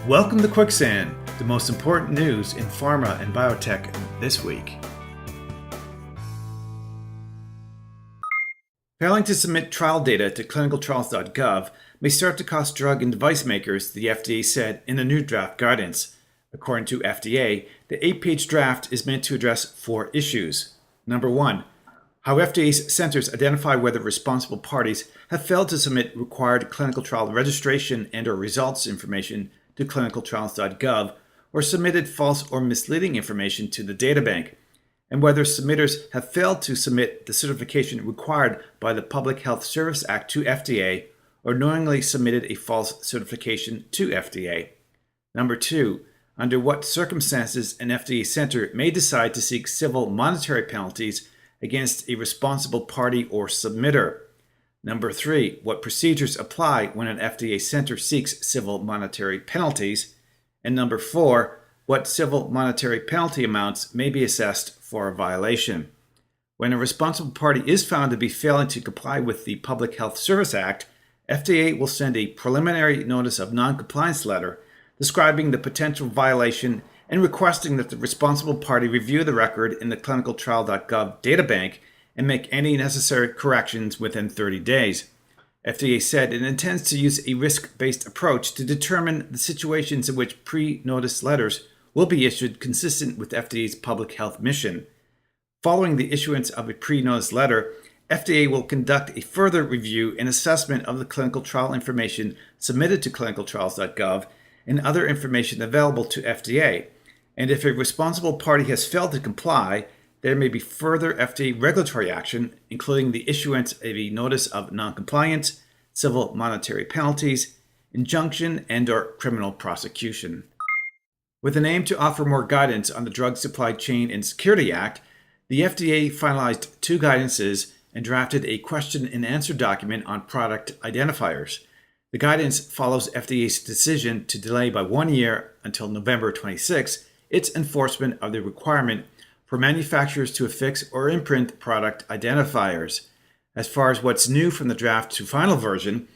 Welcome to Quicksand, the most important news in pharma and biotech this week. Failing to submit trial data to clinicaltrials.gov may start to cost drug and device makers, the FDA said in a new draft guidance. According to FDA, the 8-page draft is meant to address 4 issues. Number 1, how FDA's centers identify whether responsible parties have failed to submit required clinical trial registration and/or results information to clinicaltrials.gov or submitted false or misleading information to the databank, and whether submitters have failed to submit the certification required by the Public Health Service Act to FDA or knowingly submitted a false certification to FDA. Number 2, under what circumstances an FDA center may decide to seek civil monetary penalties against a responsible party or submitter. Number 3, what procedures apply when an FDA center seeks civil monetary penalties. And number 4, what civil monetary penalty amounts may be assessed for a violation. When a responsible party is found to be failing to comply with the Public Health Service Act, FDA will send a preliminary notice of noncompliance letter describing the potential violation and requesting that the responsible party review the record in the clinicaltrial.gov databank and make any necessary corrections within 30 days. FDA said it intends to use a risk-based approach to determine the situations in which pre-notice letters will be issued consistent with FDA's public health mission. Following the issuance of a pre-notice letter, FDA will conduct a further review and assessment of the clinical trial information submitted to clinicaltrials.gov and other information available to FDA. And if a responsible party has failed to comply, there may be further FDA regulatory action, including the issuance of a notice of noncompliance, civil monetary penalties, injunction, and/or criminal prosecution. With an aim to offer more guidance on the Drug Supply Chain and Security Act, the FDA finalized 2 guidances and drafted a question and answer document on product identifiers. The guidance follows FDA's decision to delay by 1 year until November 26 its enforcement of the requirement for manufacturers to affix or imprint product identifiers. As far as what's new from the draft to final version,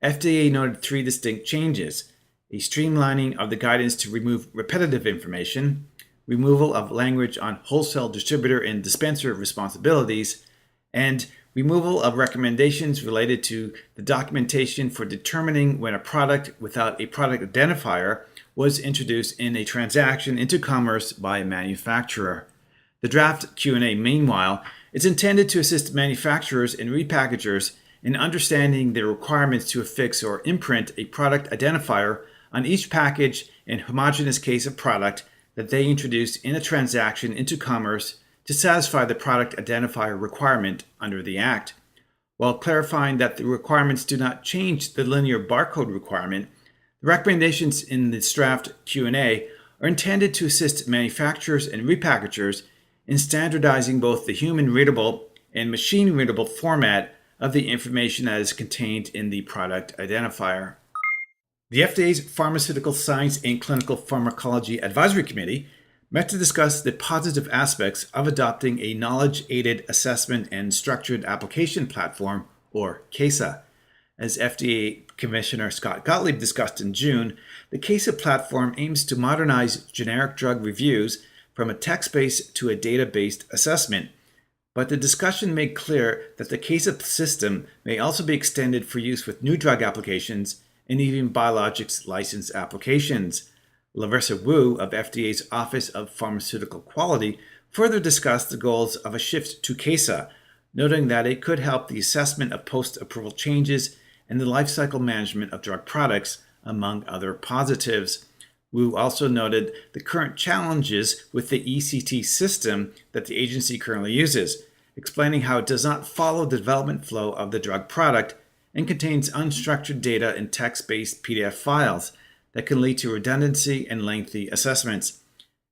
FDA noted 3 distinct changes: a streamlining of the guidance to remove repetitive information, removal of language on wholesale distributor and dispenser responsibilities, and removal of recommendations related to the documentation for determining when a product without a product identifier was introduced in a transaction into commerce by a manufacturer. The draft Q&A, meanwhile, is intended to assist manufacturers and repackagers in understanding the requirements to affix or imprint a product identifier on each package and homogeneous case of product that they introduce in a transaction into commerce to satisfy the product identifier requirement under the Act. While clarifying that the requirements do not change the linear barcode requirement, the recommendations in this draft Q&A are intended to assist manufacturers and repackagers in standardizing both the human-readable and machine-readable format of the information that is contained in the product identifier. The FDA's Pharmaceutical Science and Clinical Pharmacology Advisory Committee met to discuss the positive aspects of adopting a knowledge-aided assessment and structured application platform, or KASA. As FDA Commissioner Scott Gottlieb discussed in June, the KASA platform aims to modernize generic drug reviews from a text-based to a data-based assessment. But the discussion made clear that the KASA system may also be extended for use with new drug applications and even biologics license applications. Larissa Wu of FDA's Office of Pharmaceutical Quality further discussed the goals of a shift to KASA, noting that it could help the assessment of post-approval changes and the lifecycle management of drug products, among other positives. Wu also noted the current challenges with the ECT system that the agency currently uses, explaining how it does not follow the development flow of the drug product and contains unstructured data in text-based PDF files that can lead to redundancy and lengthy assessments.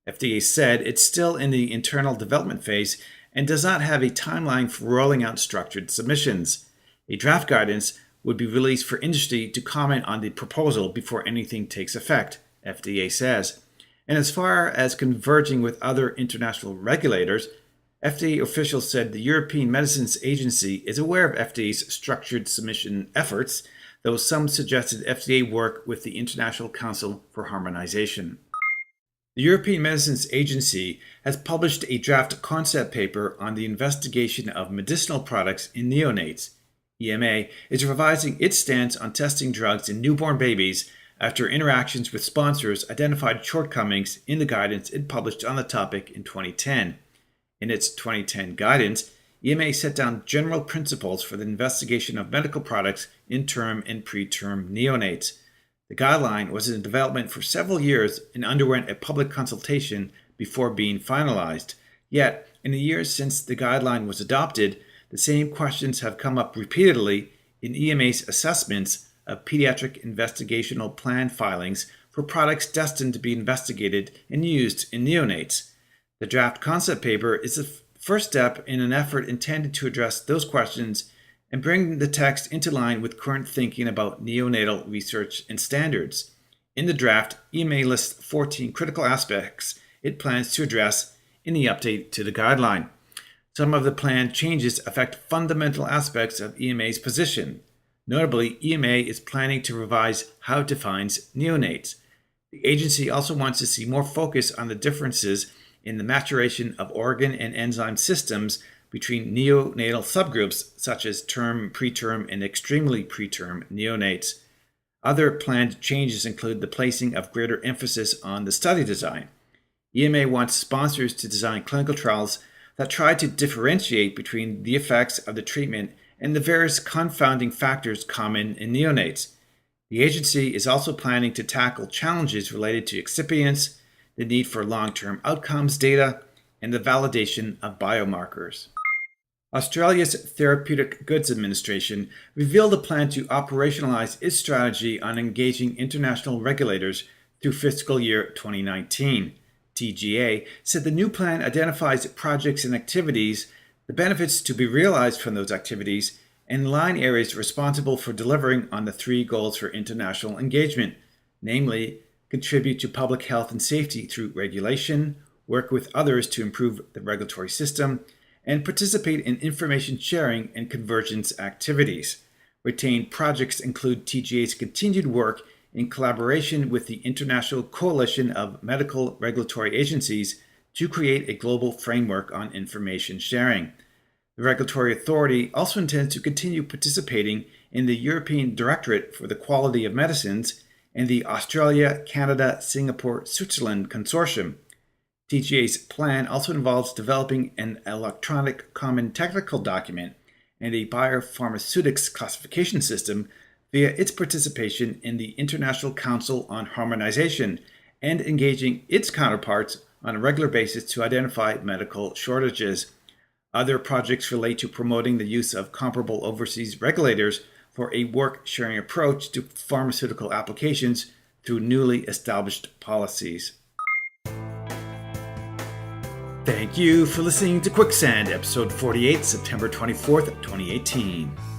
FDA said it's still in the internal development phase and does not have a timeline for rolling out structured submissions. A draft guidance would be released for industry to comment on the proposal before anything takes effect, FDA says. And as far as converging with other international regulators, FDA officials said the European Medicines Agency is aware of FDA's structured submission efforts, though some suggested FDA work with the International Council for Harmonization. The European Medicines Agency has published a draft concept paper on the investigation of medicinal products in neonates. EMA is revising its stance on testing drugs in newborn babies after interactions with sponsors identified shortcomings in the guidance it published on the topic in 2010. In its 2010 guidance, EMA set down general principles for the investigation of medical products in term and preterm neonates. The guideline was in development for several years and underwent a public consultation before being finalized. Yet, in the years since the guideline was adopted, the same questions have come up repeatedly in EMA's assessments of pediatric investigational plan filings for products destined to be investigated and used in neonates. The draft concept paper is the first step in an effort intended to address those questions and bring the text into line with current thinking about neonatal research and standards. In the draft, EMA lists 14 critical aspects it plans to address in the update to the guideline. Some of the planned changes affect fundamental aspects of EMA's position. Notably, EMA is planning to revise how it defines neonates. The agency also wants to see more focus on the differences in the maturation of organ and enzyme systems between neonatal subgroups such as term, preterm, and extremely preterm neonates. Other planned changes include the placing of greater emphasis on the study design. EMA wants sponsors to design clinical trials that try to differentiate between the effects of the treatment and the various confounding factors common in neonates. The agency is also planning to tackle challenges related to excipients, the need for long-term outcomes data, and the validation of biomarkers. Australia's Therapeutic Goods Administration revealed a plan to operationalize its strategy on engaging international regulators through fiscal year 2019. TGA said the new plan identifies projects and activities, the benefits to be realized from those activities, and line areas responsible for delivering on the three goals for international engagement, namely, contribute to public health and safety through regulation, work with others to improve the regulatory system, and participate in information sharing and convergence activities. Retained projects include TGA's continued work in collaboration with the International Coalition of Medical Regulatory Agencies to create a global framework on information sharing. The regulatory authority also intends to continue participating in the European Directorate for the Quality of Medicines and the Australia, Canada, Singapore, Switzerland Consortium. TGA's plan also involves developing an electronic common technical document and a biopharmaceutics classification system via its participation in the International Council on Harmonization and engaging its counterparts on a regular basis to identify medical shortages. Other projects relate to promoting the use of comparable overseas regulators for a work-sharing approach to pharmaceutical applications through newly established policies. Thank you for listening to Quicksand, episode 48, September 24th, 2018.